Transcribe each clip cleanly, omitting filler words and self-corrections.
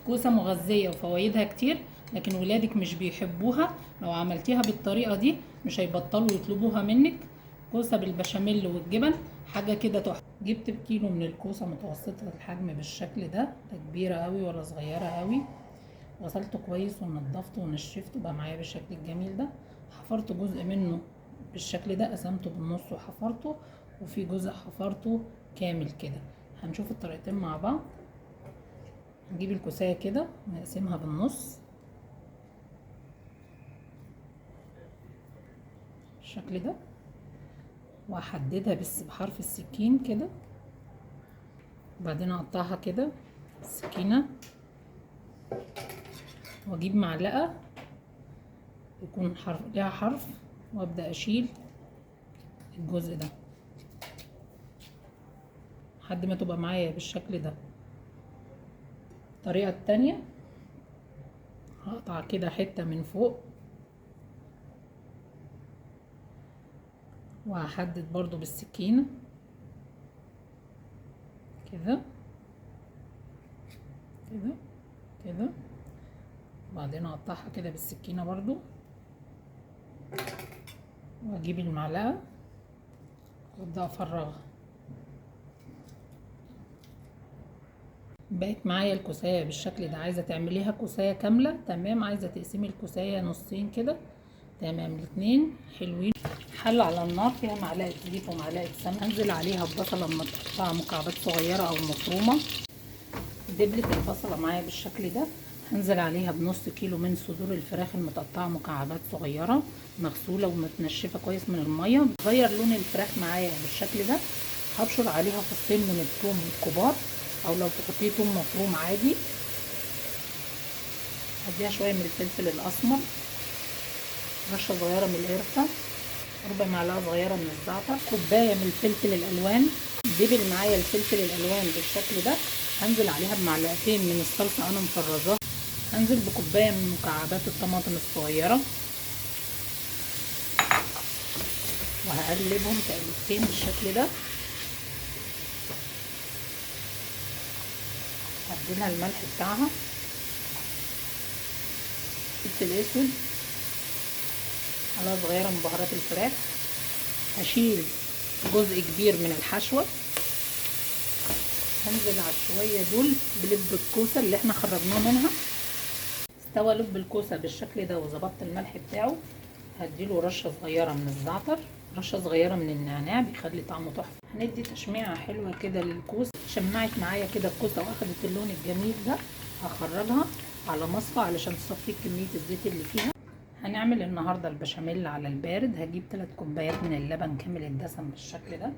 كوسة مغذية وفوائدها كتير، لكن ولادك مش بيحبوها. لو عملتيها بالطريقة دي مش هيبطلوا يطلبوها منك. كوسة بالبشاميل والجبن، حاجة كده تحفة. جبت كيلو من الكوسة متوسطة الحجم بالشكل ده، لا كبيرة قوي ولا صغيرة قوي. غسلته كويس ونضفته ونشفته بقى معايا بالشكل الجميل ده. حفرت جزء منه بالشكل ده، قسمته بالنص وحفرته، وفي جزء حفرته كامل كده. هنشوف الطريقتين مع بعض. نجيب الكوسايه كده ونقسمها بالنص بالشكل ده، واحددها بس بحرف السكين كده، وبعدين اقطعها كده السكينه، واجيب معلقه يكون ليها حرف، وابدا اشيل الجزء ده لحد ما تبقى معايا بالشكل ده. الطريقه التانية هقطع كده حته من فوق، وهحدد برضو بالسكينه كده كده كده، وبعدين اقطعها كده بالسكينه برضو، واجيب المعلقه وابدا افرغها. بقت معايا الكوسايه بالشكل ده. عايزه تعمليها كوسايه كامله تمام، عايزه تقسمي الكوسايه نصين كده تمام، الاتنين حلوين. حله على النار فيها معلقه زيت ومعلقه سمنه، انزل عليها ببصله متقطعه مكعبات صغيره او مفرومه. دبلة البصله معايا بالشكل ده. هنزل عليها بنص كيلو من صدور الفراخ المتقطعه مكعبات صغيره، مغسوله ومتنشفه كويس من الميه. غير لون الفراخ معايا بالشكل ده. هبشر عليها فصين من الثوم الكبار، او لو تحطيه ثوم مفروم عادي. هديها شويه من الفلفل الاسمر، رشه صغيره من القرفه، ربع معلقه صغيره من الزعتر، كوبايه من الفلفل الالوان. دبل معايا الفلفل الالوان بالشكل ده. هنزل عليها بمعلقتين من الصلصه انا مفرزاها. هنزل بكوبايه من مكعبات الطماطم الصغيره، وهقلبهم تقليبتين بالشكل ده. هديلها الملح بتاعها، فلفل اسود، معلقه صغيره من بهارات الفراخ. هشيل جزء كبير من الحشوه، هنزل على الشويه دول بلب الكوسه اللي احنا خرجناه منها. استوى لب الكوسه بالشكل ده وظبطت الملح بتاعه. هديله رشه صغيره من الزعتر، رشه صغيره من النعناع بيخلي طعمه تحفه. هندي تشميعه حلوه كده للكوسه. شمعت معايا كده الكوسه واخدت اللون الجميل ده. هخرجها على مصفى علشان تصفي كميه الزيت اللي فيها. هنعمل النهارده البشاميل على البارد. هجيب 3 كوبايات من اللبن كامل الدسم بالشكل ده.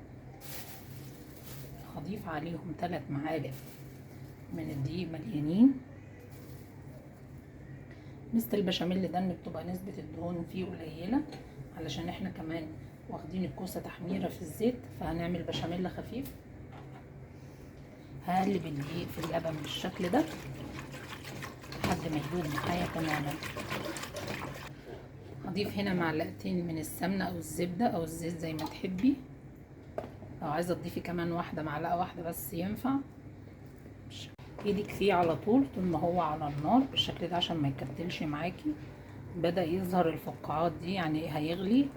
هضيف عليهم 3 معالق من الدقيق مليانين. ميزة البشاميل ده ان بتبقى نسبة الدهون فيه قليلة، علشان احنا كمان واخدين الكوسة تحميرة في الزيت، فهنعمل بشاميل خفيف. هقلب الدقيق في اللبن بالشكل ده لحد ما يدوب معايا تماما. هضيف هنا معلقتين من السمنة او الزبدة او الزيت زي ما تحبي. لو عايزة تضيفي كمان معلقة واحدة بس ينفع. ايدك فيه على طول ما هو على النار بالشكل ده عشان ما يكتلش معاكي. بدأ يظهر الفقاعات دي يعني هيغلي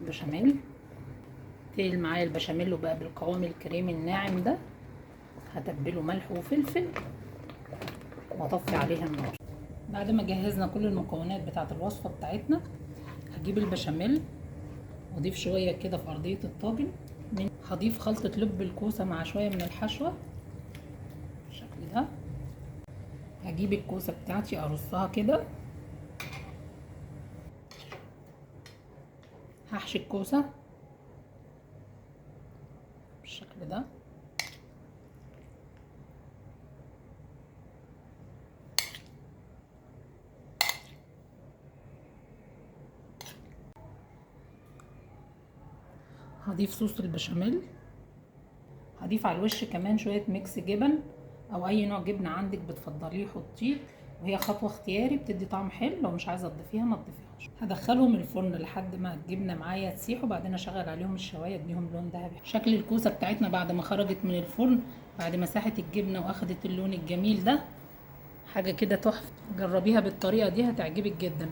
البشاميل. تقل معايا البشاميل وبقى بالقوام الكريمي الناعم ده. هتبله ملح وفلفل واطفي عليها النار. بعد ما جهزنا كل المكونات بتاعه الوصفه بتاعتنا، هجيب البشاميل واضيف شويه كده في ارضيه الطاجن. هضيف خلطه لب الكوسه مع شويه من الحشوه بالشكل ده. هجيب الكوسه بتاعتي ارصها كده. هحشي الكوسه بالشكل ده. هضيف صوص البشاميل. هضيف على الوش كمان شويه ميكس جبن او اي نوع جبنه عندك بتفضليه حطيه، وهي خطوه اختياري بتدي طعم حلو. لو مش عايزه تضيفيها ما تضيفيهاش. هدخلهم الفرن لحد ما الجبنه معايا تسيح، وبعدين اشغل عليهم الشوايه اديهم لون ذهبي. شكل الكوسه بتاعتنا بعد ما خرجت من الفرن، بعد ما ساحت الجبنه واخدت اللون الجميل ده، حاجه كده تحفه. جربيها بالطريقه دي هتعجبك جدا.